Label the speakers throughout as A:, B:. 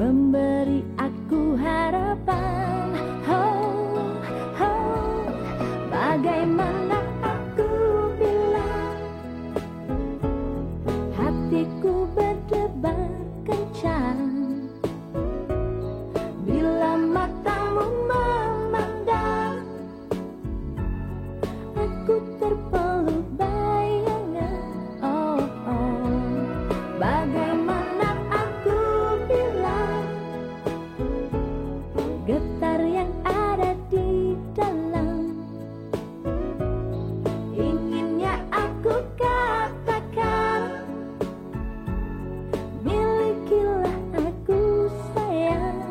A: memberi aku harapan. Oh, oh, bagaimana aku bilang, hatiku berdebar kencang bila matamu memandang. Aku terpeluk bayangan. Oh, oh, bagaimana aku bilang, getar yang ada di dalam. Inginnya aku katakan, milikilah aku sayang.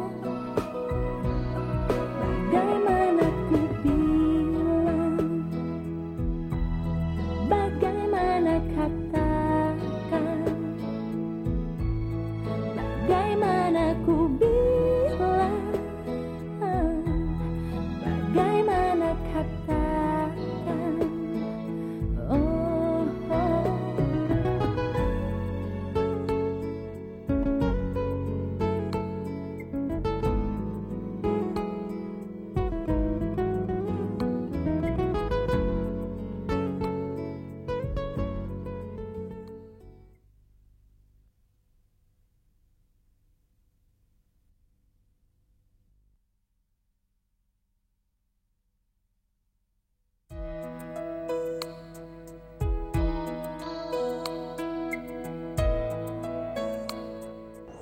A: Bagaimana ku bilang, bagaimana katakan, bagaimana ku bilang, bagaimana katakan. Oh, oh.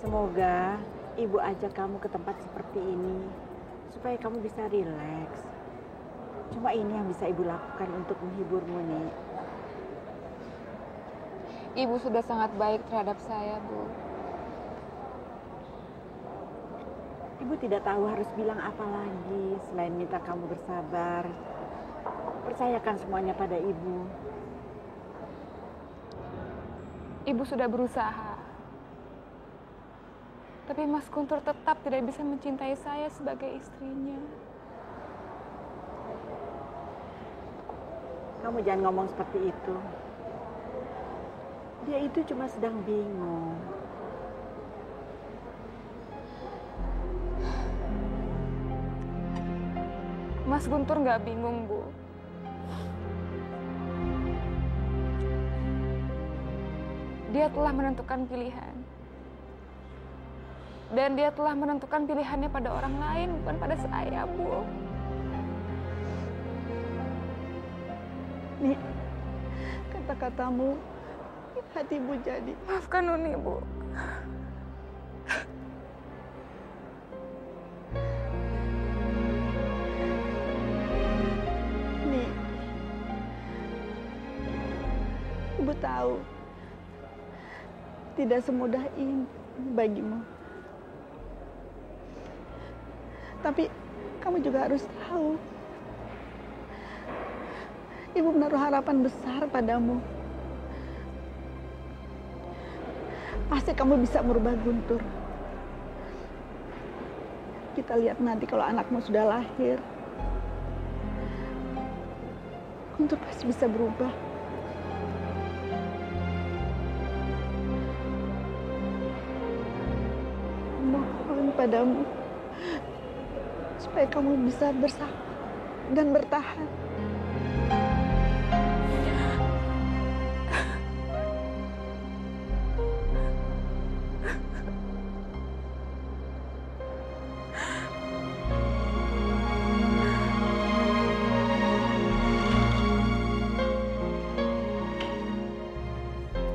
B: Semoga ibu ajak kamu ke tempat seperti ini supaya kamu bisa rileks. Cuma ini yang bisa ibu lakukan untuk menghiburmu, Nik.
C: Ibu sudah sangat baik terhadap saya, Bu.
B: Ibu tidak tahu harus bilang apa lagi selain minta kamu bersabar. Percayakan semuanya pada ibu.
C: Ibu sudah berusaha. Tapi Mas Guntur tetap tidak bisa mencintai saya sebagai istrinya.
B: Kamu jangan ngomong seperti itu. Dia itu cuma sedang bingung.
C: Mas Guntur nggak bingung, Bu. Dia telah menentukan pilihan. Dan dia telah menentukan pilihannya pada orang lain, bukan pada saya, Bu.
B: Nik, kata-katamu hati ibu jadi.
C: Maafkan Nuni, Bu.
B: Nik, ibu tahu tidak semudah ini bagimu. Tapi kamu juga harus tahu, ibu menaruh harapan besar padamu. Pasti kamu bisa merubah Guntur. Kita lihat nanti kalau anakmu sudah lahir. Guntur pasti bisa berubah. Mohon padamu supaya kamu bisa bersabar dan bertahan.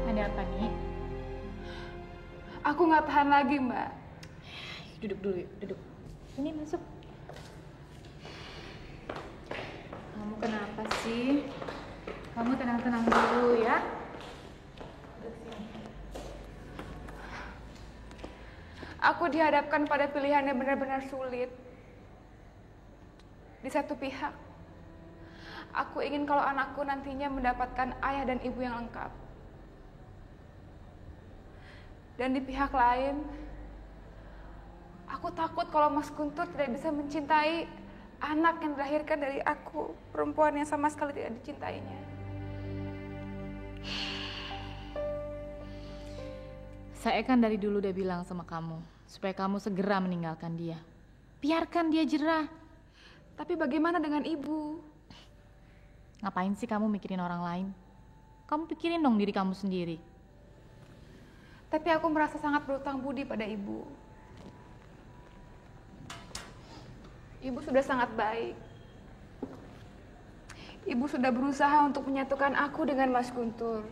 C: Ada apa nih? Aku nggak tahan lagi, Mbak.
A: Duduk dulu yuk, duduk. Ini masuk. Kamu kenapa sih? Kamu tenang-tenang dulu ya.
C: Aku dihadapkan pada pilihan yang benar-benar sulit. Di satu pihak, aku ingin kalau anakku nantinya mendapatkan ayah dan ibu yang lengkap. Dan di pihak lain, aku takut kalau Mas Guntur tidak bisa mencintai anak yang dilahirkan dari aku, perempuan yang sama sekali tidak dicintainya.
A: Saya kan dari dulu udah bilang sama kamu,
D: supaya kamu segera meninggalkan dia. Biarkan dia jerah.
C: Tapi bagaimana dengan ibu?
D: Ngapain sih kamu mikirin orang lain? Kamu pikirin dong diri kamu sendiri.
C: Tapi aku merasa sangat berutang budi pada ibu. Ibu sudah sangat baik. Ibu sudah berusaha untuk menyatukan aku dengan Mas Guntur.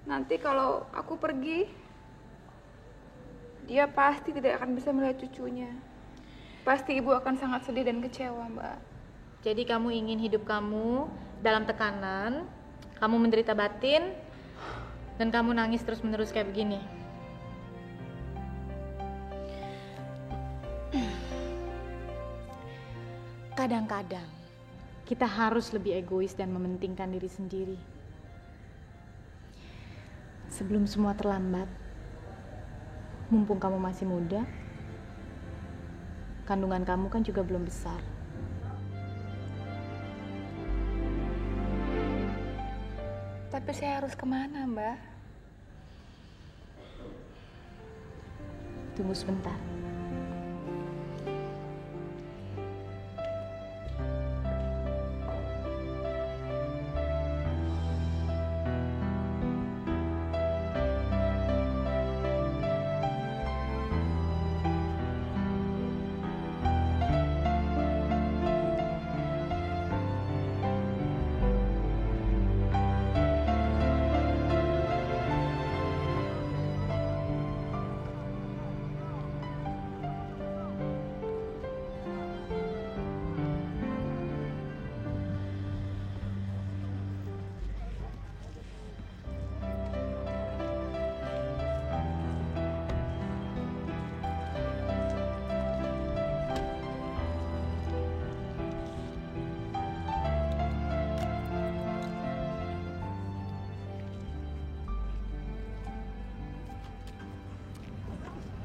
C: Nanti kalau aku pergi, dia pasti tidak akan bisa melihat cucunya. Pasti ibu akan sangat sedih dan kecewa, Mbak.
D: Jadi kamu ingin hidup kamu dalam tekanan, kamu menderita batin, dan kamu nangis terus-menerus kayak begini. Kadang-kadang kita harus lebih egois dan mementingkan diri sendiri. Sebelum semua terlambat, mumpung kamu masih muda, kandungan kamu kan juga belum besar.
C: Tapi saya harus kemana, Mbak?
D: Tunggu sebentar.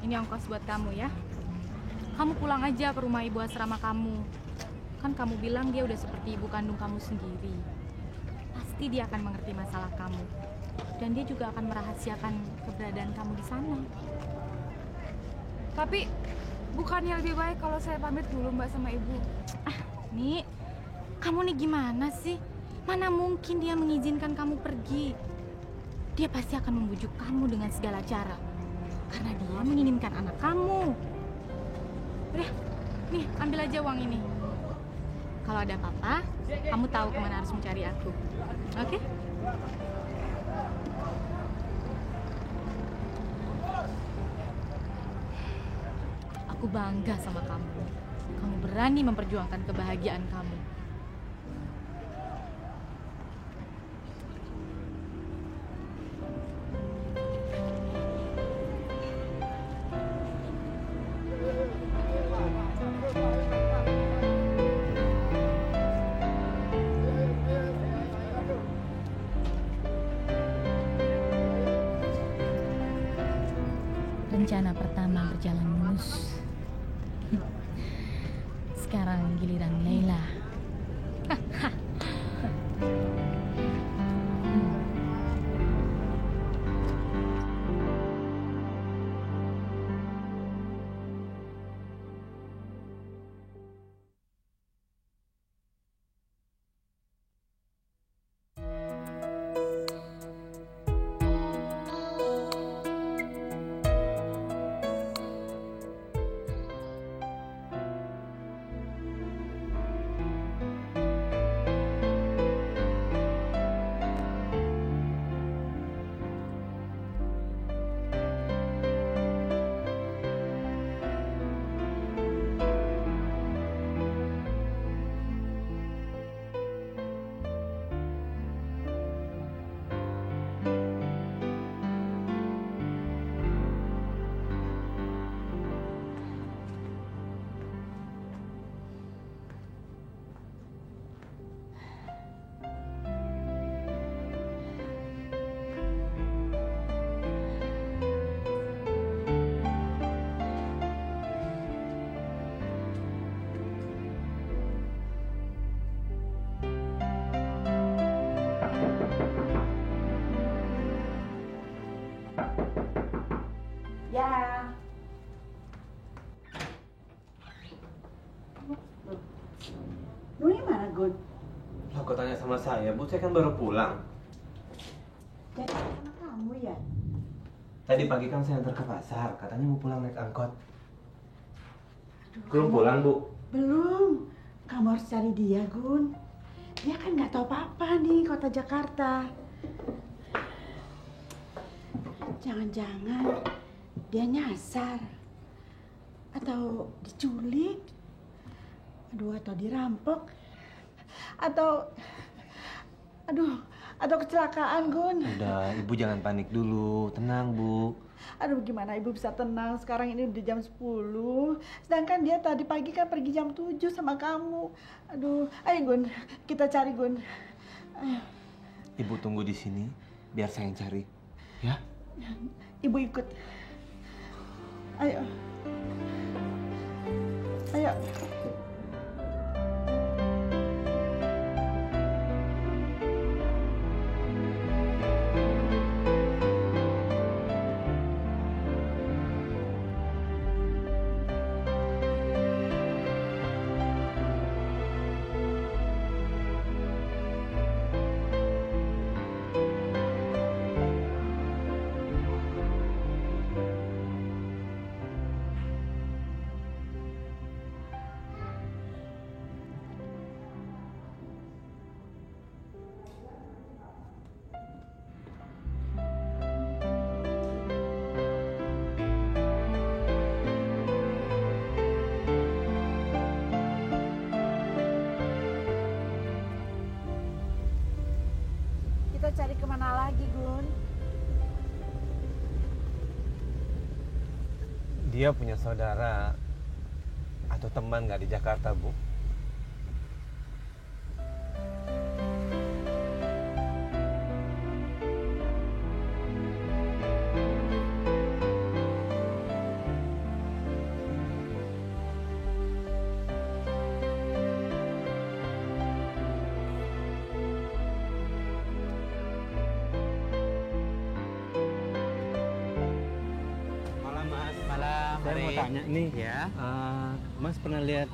D: Ini ongkos buat kamu ya. Kamu pulang aja ke rumah ibu asrama kamu. Kan kamu bilang dia udah seperti ibu kandung kamu sendiri. Pasti dia akan mengerti masalah kamu. Dan dia juga akan merahasiakan keberadaan kamu di sana.
C: Tapi bukannya lebih baik kalau saya pamit dulu, Mbak, sama ibu?
D: Nih, kamu nih gimana sih? Mana mungkin dia mengizinkan kamu pergi? Dia pasti akan membujuk kamu dengan segala cara. Karena dia menginginkan anak kamu. Udah, nih ambil aja uang ini. Kalau ada apa-apa, kamu tahu kemana harus mencari aku. Oke? Aku bangga sama kamu. Kamu berani memperjuangkan kebahagiaan kamu. Rencana pertama berjalan mulus. Sekarang giliran Laila.
B: Nuni mana, Gun?
E: Lah kok tanya sama saya, Bu? Saya kan baru pulang.
B: Jadi sama kamu ya?
E: Tadi pagi kan saya antar ke pasar, katanya mau pulang naik angkot.
B: Aduh,
E: Belum pulang, Bu?
B: Belum. Kamu harus cari dia, Gun. Dia kan nggak tahu apa-apa nih kota Jakarta. Jangan-jangan dia nyasar. Atau diculik. Aduh, atau dirampok. Atau kecelakaan, Gun.
E: Udah, Ibu jangan panik dulu. Tenang, Bu.
B: Aduh, gimana Ibu bisa tenang? Sekarang ini udah jam 10. Sedangkan dia tadi pagi kan pergi jam 7 sama kamu. Aduh, ayo Gun, kita cari Gun. Ayo.
E: Ibu tunggu di sini, biar saya yang cari. Ya?
B: Ibu ikut. Ayo. Ayo. Kita cari kemana lagi, Gun?
E: Dia punya saudara atau teman nggak di Jakarta, Bu? Malam, Mas.
F: Malam,
E: Saya mau
F: Ari.
E: tanya nih,
F: Ya.
E: Mas pernah lihat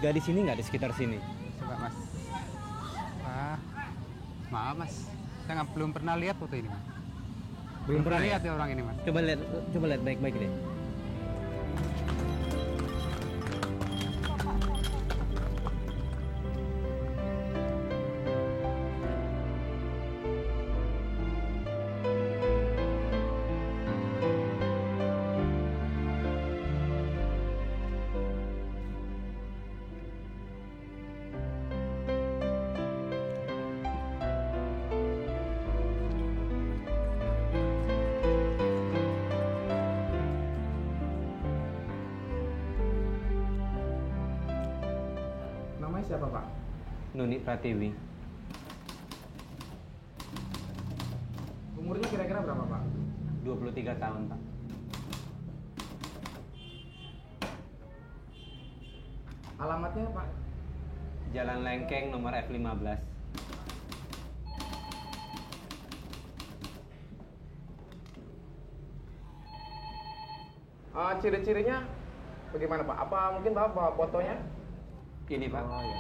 E: gadis ini nggak di sekitar sini?
F: Coba Mas. Wah, maaf Mas, saya belum pernah lihat foto ini Mas. Belum pernah lihat ya orang ini Mas.
E: Coba lihat baik-baik deh.
F: Namanya siapa Pak?
E: Nuni Pratiwi.
F: Umurnya kira-kira berapa Pak?
E: 23 tahun, Pak.
F: Alamatnya Pak?
E: Jalan Lengkeng nomor F15.
F: Ciri-cirinya bagaimana Pak? Apa mungkin Bapak bawa fotonya?
E: Ini, Pak.
F: Oh ya.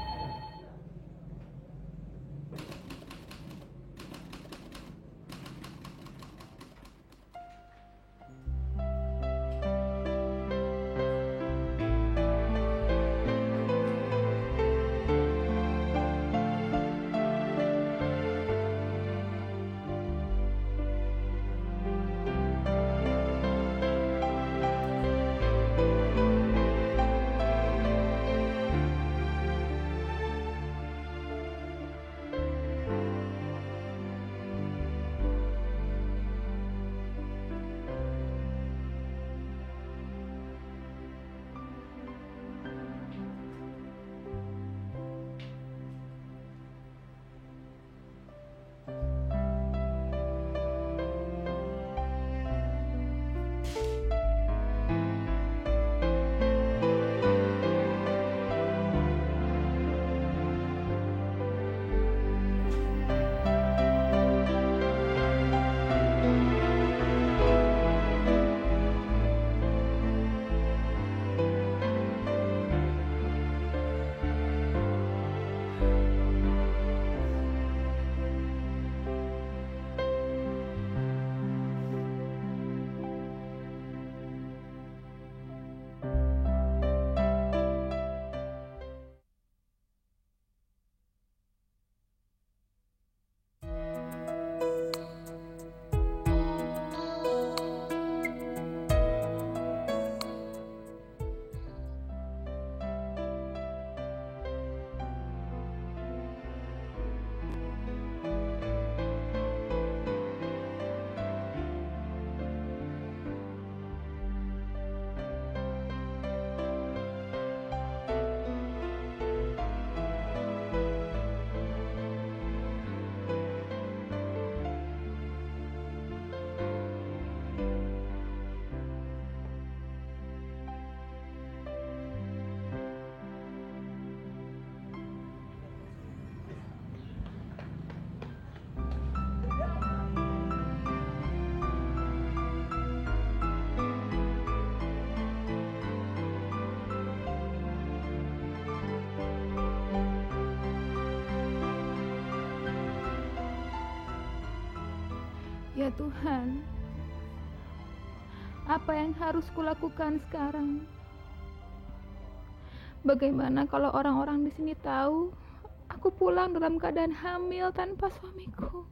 C: Ya Tuhan, apa yang harus kulakukan sekarang? Bagaimana kalau orang-orang di sini tahu aku pulang dalam keadaan hamil tanpa suamiku?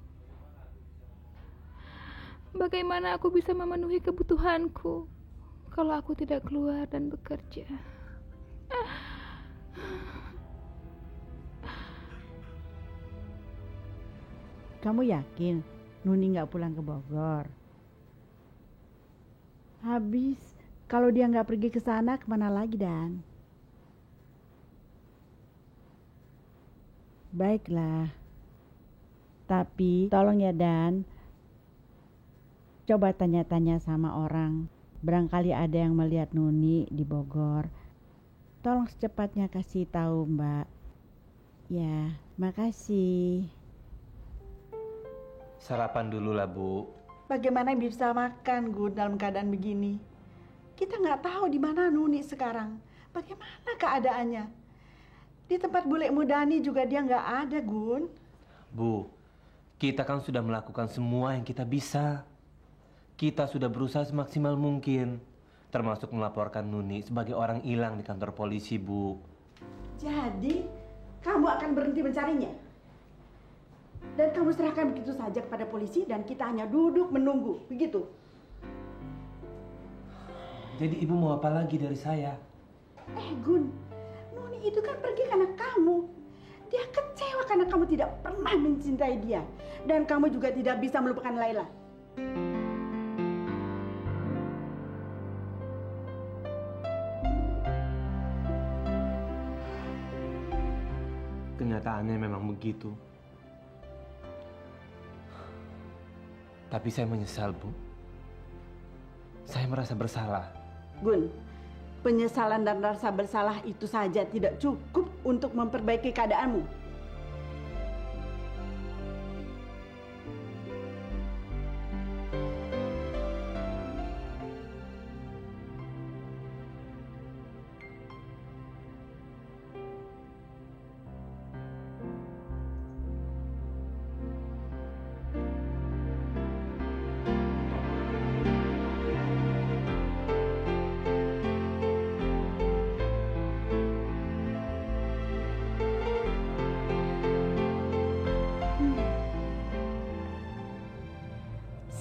C: Bagaimana aku bisa memenuhi kebutuhanku kalau aku tidak keluar dan bekerja?
B: Kamu yakin Nuni nggak pulang ke Bogor? Habis, kalau dia nggak pergi ke sana, kemana lagi, Dan? Baiklah. Tapi, tolong ya, Dan. Coba tanya-tanya sama orang. Barangkali ada yang melihat Nuni di Bogor. Tolong secepatnya kasih tahu, Mbak. Ya, makasih.
G: Sarapan dulu lah, Bu.
B: Bagaimana bisa makan, Gun, dalam keadaan begini? Kita nggak tahu di mana Nuni sekarang. Bagaimana keadaannya? Di tempat bule Mudani juga dia nggak ada, Gun.
G: Bu, kita kan sudah melakukan semua yang kita bisa. Kita sudah berusaha semaksimal mungkin. Termasuk melaporkan Nuni sebagai orang hilang di kantor polisi, Bu.
B: Jadi, kamu akan berhenti mencarinya? Dan kamu serahkan begitu saja kepada polisi dan kita hanya duduk menunggu, begitu?
G: Jadi ibu mau apa lagi dari saya?
B: Gun, Nuni itu kan pergi karena kamu. Dia kecewa karena kamu tidak pernah mencintai dia. Dan kamu juga tidak bisa melupakan Laila.
G: Kenyataannya memang begitu. Tapi saya menyesal, Bu. Saya merasa bersalah.
B: Gun, penyesalan dan rasa bersalah itu saja tidak cukup untuk memperbaiki keadaanmu.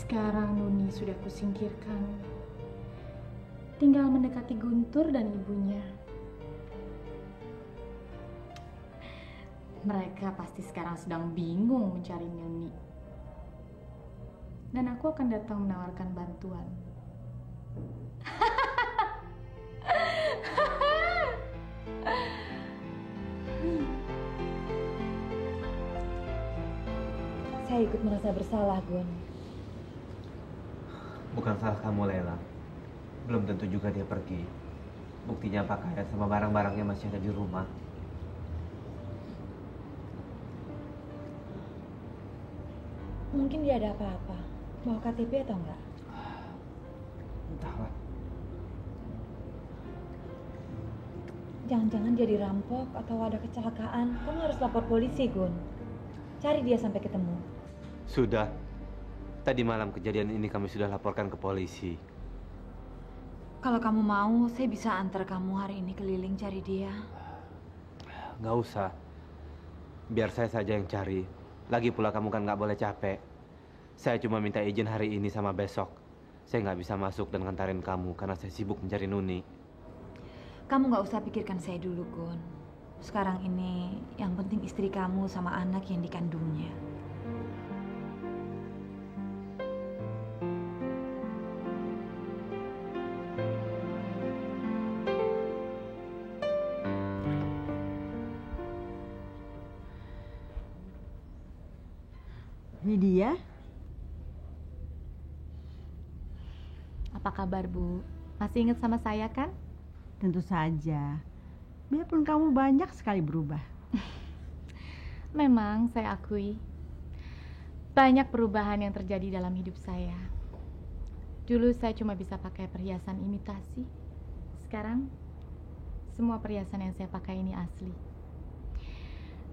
D: Sekarang Nuni sudah kusingkirkan. Tinggal mendekati Guntur dan ibunya. Mereka pasti sekarang sedang bingung mencari Nuni. Dan aku akan datang menawarkan bantuan.
A: Saya ikut merasa bersalah, Gun.
G: Bukan salah kamu, Lela. Belum tentu juga dia pergi. Buktinya pakaian sama barang-barangnya masih ada di rumah.
A: Mungkin dia ada apa-apa. Bawa KTP atau enggak?
G: Entahlah.
A: Jangan-jangan dia dirampok atau ada kecelakaan. Kamu harus lapor polisi, Gun. Cari dia sampai ketemu.
G: Sudah. Tadi malam kejadian ini kami sudah laporkan ke polisi.
A: Kalau kamu mau, saya bisa antar kamu hari ini keliling cari dia.
G: Nggak usah. Biar saya saja yang cari. Lagi pula kamu kan nggak boleh capek. Saya cuma minta izin hari ini sama besok. Saya nggak bisa masuk dan ngantarin kamu karena saya sibuk mencari Nuni.
A: Kamu nggak usah pikirkan saya dulu, Gun. Sekarang ini yang penting istri kamu sama anak yang dikandungnya.
B: Widya,
D: Apa kabar, Bu? Masih ingat sama saya kan?
B: tentu saja. Biarpun kamu banyak sekali berubah.
D: Memang saya akui banyak perubahan yang terjadi dalam hidup saya. Dulu saya cuma bisa pakai perhiasan imitasi. Sekarang semua perhiasan yang saya pakai ini asli.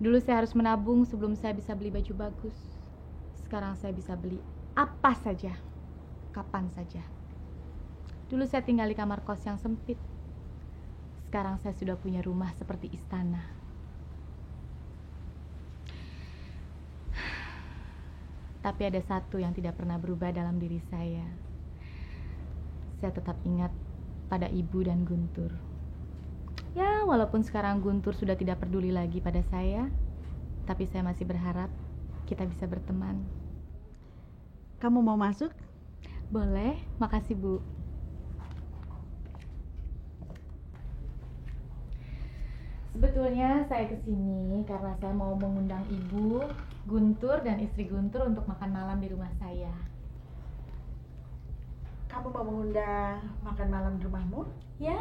D: Dulu saya harus menabung sebelum saya bisa beli baju bagus. Sekarang saya bisa beli Apa saja, kapan saja. Dulu saya tinggal di kamar kos yang sempit. Sekarang saya sudah punya rumah seperti istana. Tapi ada satu yang tidak pernah berubah dalam diri saya. Saya tetap ingat pada ibu dan Guntur. Ya, walaupun sekarang Guntur sudah tidak peduli lagi pada saya, tapi saya masih berharap kita bisa berteman.
B: Kamu mau masuk?
D: Boleh, makasih Bu. Sebetulnya saya kesini karena saya mau mengundang Ibu, Guntur, dan istri Guntur untuk makan malam di rumah saya.
B: Kamu mau mengundang makan malam di rumahmu?
D: Ya.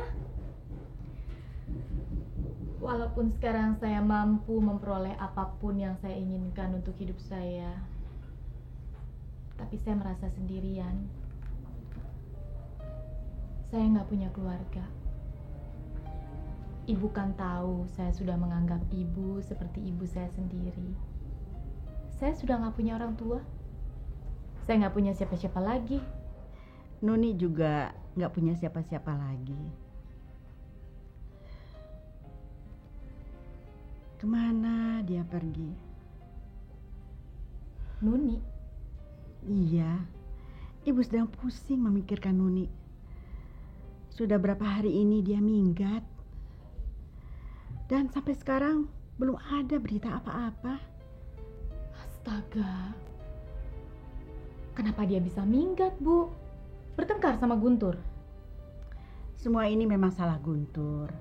D: Walaupun sekarang saya mampu memperoleh apapun yang saya inginkan untuk hidup saya, tapi saya merasa sendirian. Saya nggak punya keluarga. Ibu kan tahu saya sudah menganggap ibu seperti ibu saya sendiri. Saya sudah nggak punya orang tua. Saya nggak punya siapa-siapa lagi.
B: Nuni juga nggak punya siapa-siapa lagi. Kemana dia pergi?
D: Nuni?
B: Iya, ibu sedang pusing memikirkan Nuni. Sudah berapa hari ini dia minggat. Dan sampai sekarang belum ada berita apa-apa.
D: Astaga. Kenapa dia bisa minggat, Bu? Bertengkar sama Guntur?
B: Semua ini memang salah Guntur.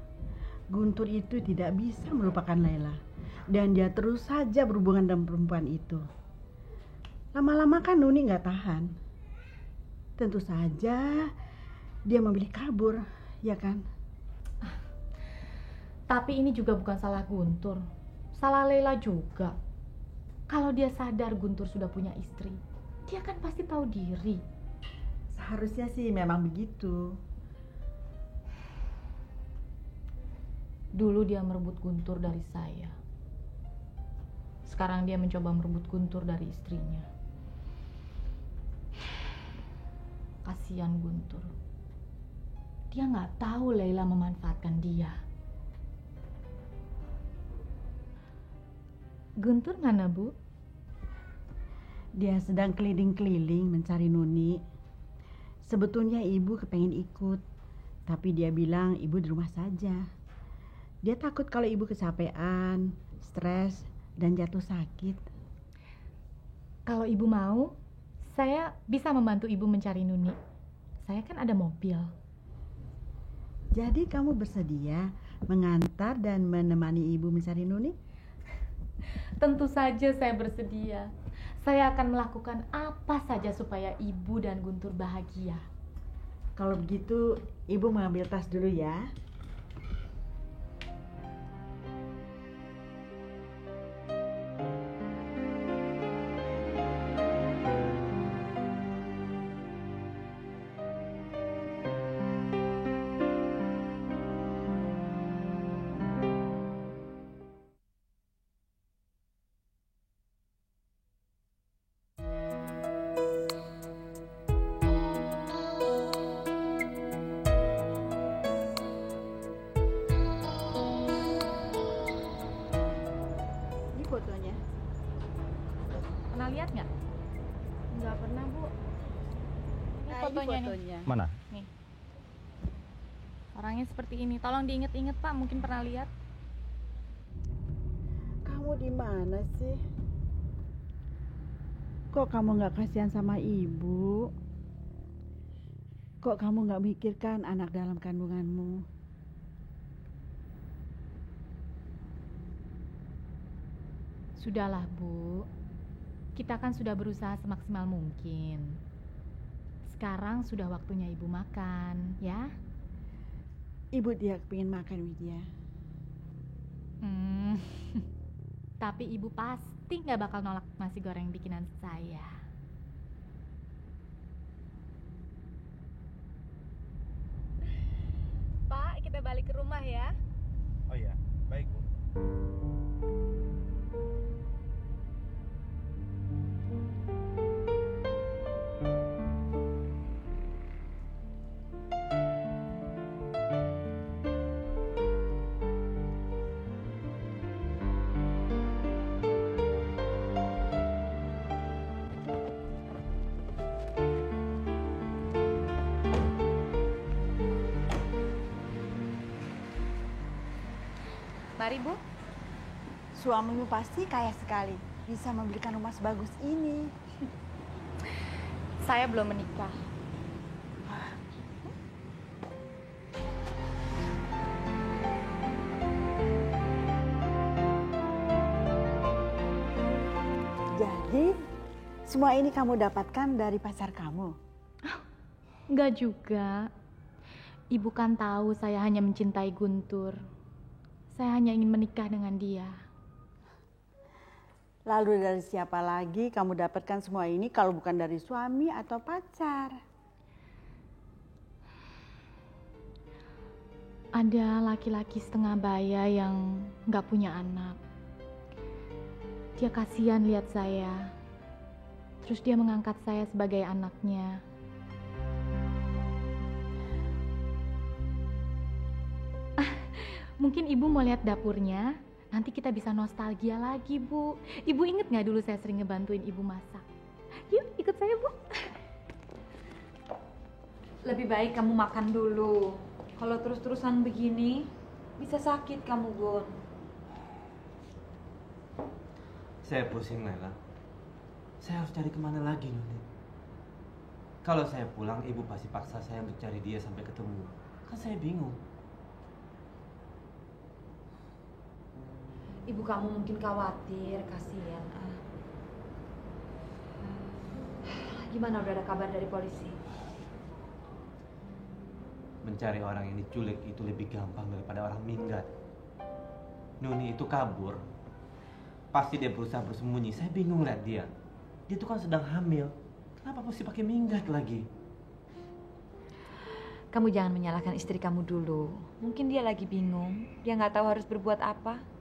B: Guntur itu tidak bisa melupakan Laila. Dan dia terus saja berhubungan dengan perempuan itu. Lama-lama kan Nuni nggak tahan. Tentu saja dia memilih kabur, ya kan?
D: Tapi ini juga bukan salah Guntur. Salah Laila juga. Kalau dia sadar Guntur sudah punya istri, dia kan pasti tahu diri.
B: Seharusnya sih memang begitu.
D: Dulu dia merebut Guntur dari saya. Sekarang dia mencoba merebut Guntur dari istrinya. Kasihan Guntur. Dia nggak tahu Laila memanfaatkan dia. Guntur mana, Bu?
B: Dia sedang keliling-keliling mencari Nuni. Sebetulnya ibu kepengen ikut, tapi dia bilang ibu di rumah saja. Dia takut kalau ibu kecapean, stres, dan jatuh sakit.
D: Kalau ibu mau, saya bisa membantu ibu mencari Nuni. Saya kan ada mobil.
B: Jadi kamu bersedia mengantar dan menemani ibu mencari Nuni?
D: Tentu saja saya bersedia. Saya akan melakukan apa saja supaya ibu dan Guntur bahagia.
B: Kalau begitu, ibu mengambil tas dulu ya. Fotonya.
D: Pernah lihat nggak? Nggak pernah, Bu. Ini fotonya nih.
H: Mana?
D: Nih. Orangnya seperti ini. Tolong diinget-inget, Pak. Mungkin pernah lihat.
B: Kamu di mana sih? Kok kamu nggak kasihan sama ibu? Kok kamu nggak mikirkan anak dalam kandunganmu?
D: Sudahlah, Bu. Kita kan sudah berusaha semaksimal mungkin. Sekarang sudah waktunya ibu makan, ya?
B: Ibu dia kepingin makan, Widya.
D: Tapi ibu pasti nggak bakal nolak nasi goreng bikinan saya. Pak, kita balik ke rumah ya.
H: Oh iya, baik Bu.
D: Mari, Bu.
B: Suamimu pasti kaya sekali, bisa membelikan rumah sebagus ini.
D: Saya belum menikah.
B: Jadi, semua ini kamu dapatkan dari pacar kamu?
D: Enggak juga. Ibu kan tahu saya hanya mencintai Guntur. Saya hanya ingin menikah dengan dia.
B: Lalu dari siapa lagi kamu dapatkan semua ini kalau bukan dari suami atau pacar?
D: Ada laki-laki setengah baya yang nggak punya anak. Dia kasihan lihat saya. Terus dia mengangkat saya sebagai anaknya. Mungkin ibu mau lihat dapurnya. Nanti kita bisa nostalgia lagi, Bu. Ibu inget nggak dulu saya sering ngebantuin ibu masak? Yuk, ikut saya, Bu.
A: Lebih baik kamu makan dulu. Kalau terus-terusan begini, bisa sakit kamu, Gun.
G: Saya pusing, Lela. Saya harus cari kemana lagi, Nuni? Kalau saya pulang, ibu pasti paksa saya untuk cari dia sampai ketemu. Kan saya bingung.
A: Ibu kamu mungkin khawatir, kasihan. Gimana, udah ada kabar dari polisi?
G: Mencari orang yang diculik itu lebih gampang daripada orang minggat. Nuni itu kabur. Pasti dia berusaha bersembunyi. Saya bingung lihat dia. Dia itu kan sedang hamil. Kenapa mesti pakai minggat lagi?
A: Kamu jangan menyalahkan istri kamu dulu. Mungkin dia lagi bingung. Dia nggak tahu harus berbuat apa.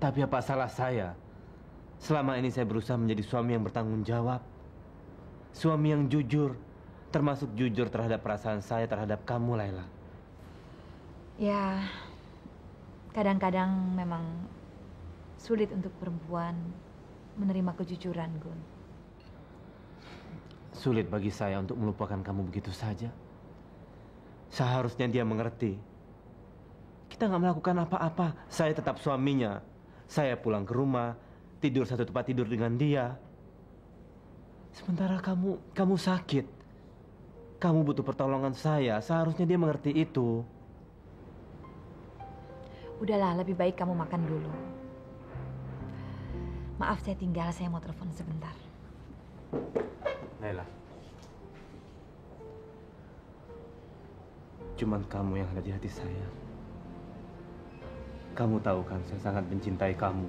G: Tapi apa salah saya? Selama ini saya berusaha menjadi suami yang bertanggung jawab. Suami yang jujur. Termasuk jujur terhadap perasaan saya terhadap kamu, Laila.
A: Ya, kadang-kadang memang sulit untuk perempuan menerima kejujuran, Gun.
G: Sulit bagi saya untuk melupakan kamu begitu saja. Seharusnya dia mengerti. Kita nggak melakukan apa-apa. Saya tetap suaminya. Saya pulang ke rumah, tidur satu tempat tidur dengan dia. Sementara kamu sakit. Kamu butuh pertolongan saya. Seharusnya dia mengerti itu.
A: Udahlah, lebih baik kamu makan dulu. Maaf saya tinggal, saya mau telepon sebentar.
G: Laila. Cuman kamu yang ada di hati saya. Kamu tahu kan, saya sangat mencintai kamu.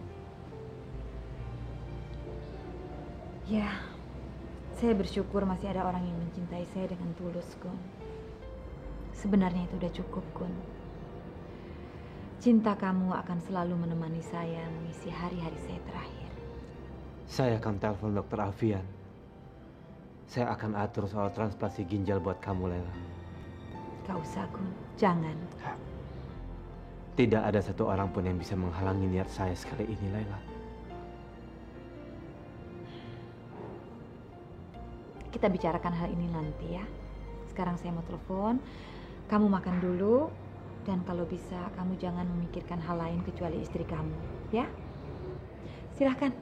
A: Ya, saya bersyukur masih ada orang yang mencintai saya dengan tulus, Gun. Sebenarnya itu udah cukup, Gun. Cinta kamu akan selalu menemani saya mengisi hari-hari saya terakhir.
G: Saya akan telepon Dr. Alfian. Saya akan atur soal transplantasi ginjal buat kamu, Laila.
A: Gak usah, Gun. Jangan.
G: Tidak ada satu orang pun yang bisa menghalangi niat saya sekali ini, Laila.
A: Kita bicarakan hal ini nanti ya. Sekarang saya mau telepon. Kamu makan dulu. Dan kalau bisa, kamu jangan memikirkan hal lain kecuali istri kamu. Ya? Silahkan.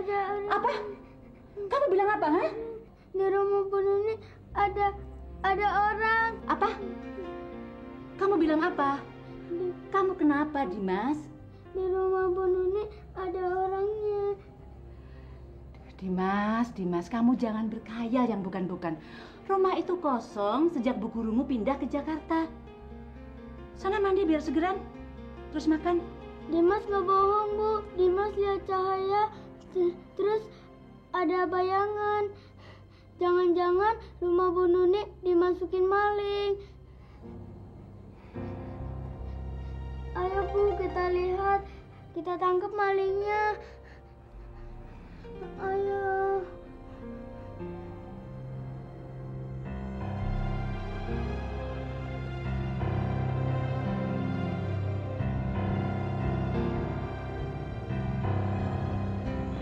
I: Ada orang.
B: Apa? Kamu bilang apa, ha?
I: Di rumah Bu Nuni ada orang.
B: Apa? Kamu bilang apa? Kamu kenapa, Dimas?
I: Di rumah Bu Nuni ada orangnya.
B: Dimas, kamu jangan berkhayal yang bukan-bukan. Rumah itu kosong sejak Bu Gurumu pindah ke Jakarta. Sana mandi biar segeran, terus makan.
I: Dimas nggak bohong, Bu. Dimas lihat cahaya, terus ada bayangan. Jangan-jangan rumah Bu Nuni dimasukin maling. Ayo Bu, kita lihat. Kita tangkap malingnya. Ayo.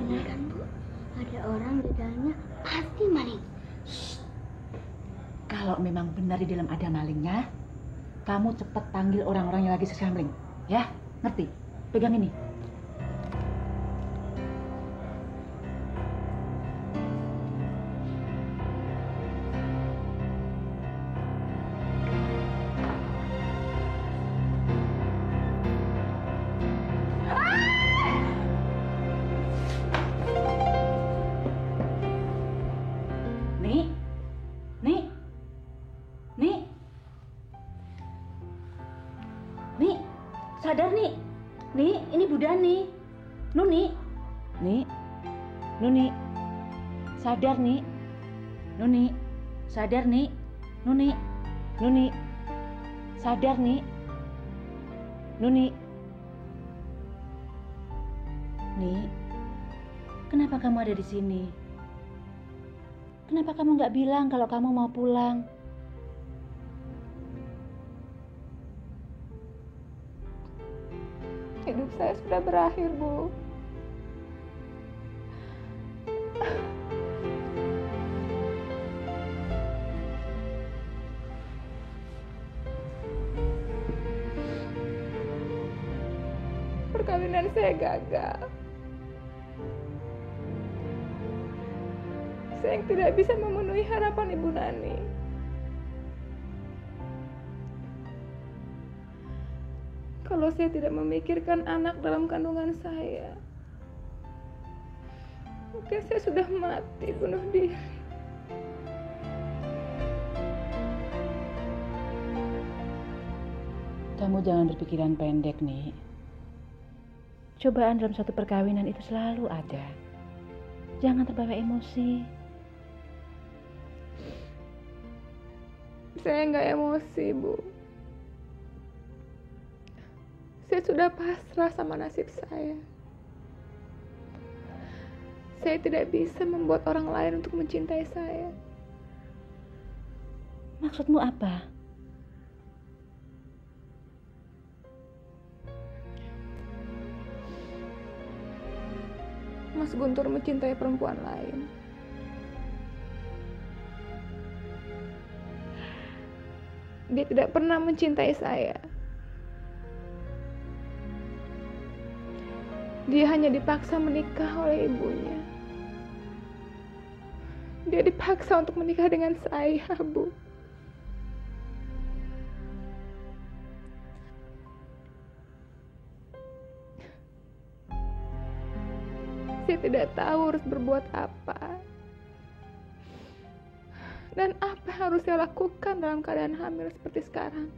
I: Benar kan, Bu? Ada orang di dalamnya, pasti maling.
B: Kalau memang benar di dalam ada malingnya, kamu cepat panggil orang-orang yang lagi sesambling. Ya, ngerti? Pegang ini. Nih, sadar nih. Nih, ini Bu Dani. Nuni. Nih. Nuni. Sadar nih. Nuni. Sadar nih. Nuni. Nuni. Sadar nih. Nuni. Nih. Kenapa kamu ada di sini? Kenapa kamu nggak bilang kalau kamu mau pulang?
C: Hidup saya sudah berakhir, Bu. Perkawinan saya gagal. Saya yang tidak bisa memenuhi harapan Ibu Nani. Kalau saya tidak memikirkan anak dalam kandungan saya, mungkin saya sudah mati bunuh diri.
B: Kamu jangan berpikiran pendek, nih. Cobaan dalam suatu perkawinan itu selalu ada. Jangan terbawa emosi.
C: Saya nggak emosi, Bu. Saya sudah pasrah sama nasib saya. Saya tidak bisa membuat orang lain untuk mencintai saya.
B: Maksudmu apa?
C: Mas Guntur mencintai perempuan lain. Dia tidak pernah mencintai saya. Dia hanya dipaksa menikah oleh ibunya. Dia dipaksa untuk menikah dengan saya, Bu. Saya tidak tahu harus berbuat apa. Dan apa yang harus saya lakukan dalam keadaan hamil seperti sekarang.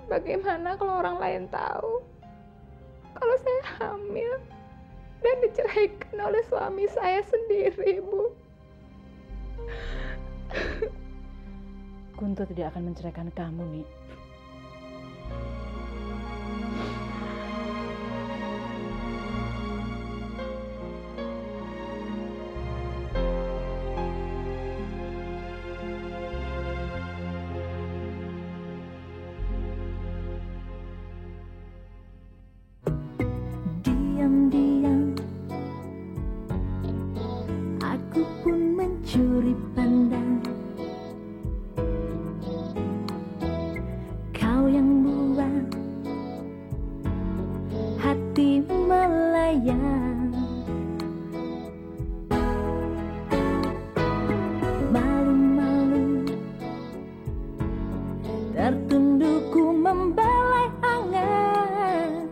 C: Bagaimana kalau orang lain tahu kalau saya hamil dan diceraikan oleh suami saya sendiri, Bu?
B: Guntur tidak akan menceraikan kamu, nih.
J: mencuri pandang. Kau yang buat hati melayang. Malu-malu tertunduk ku membelai angan.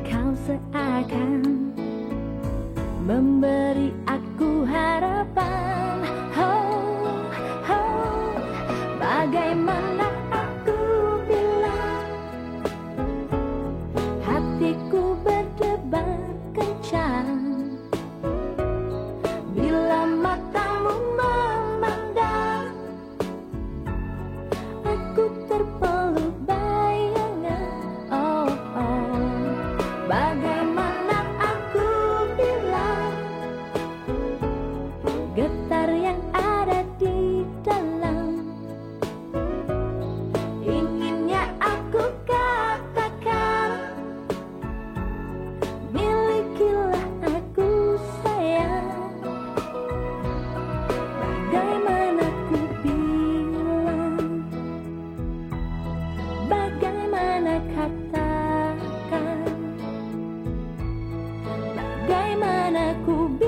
J: Kau seakan memberi aku harapan. Oh, oh, bagaimana aku bilang, hatiku berdebar kencang bila matamu memandang. Aku terpeluk bayangan. Oh, oh, bagaimana aku bilang, getar yang ada di dalam. Inginnya aku katakan, milikilah aku sayang. Bagaimana ku bilang, bagaimana katakan, bagaimana ku bilang.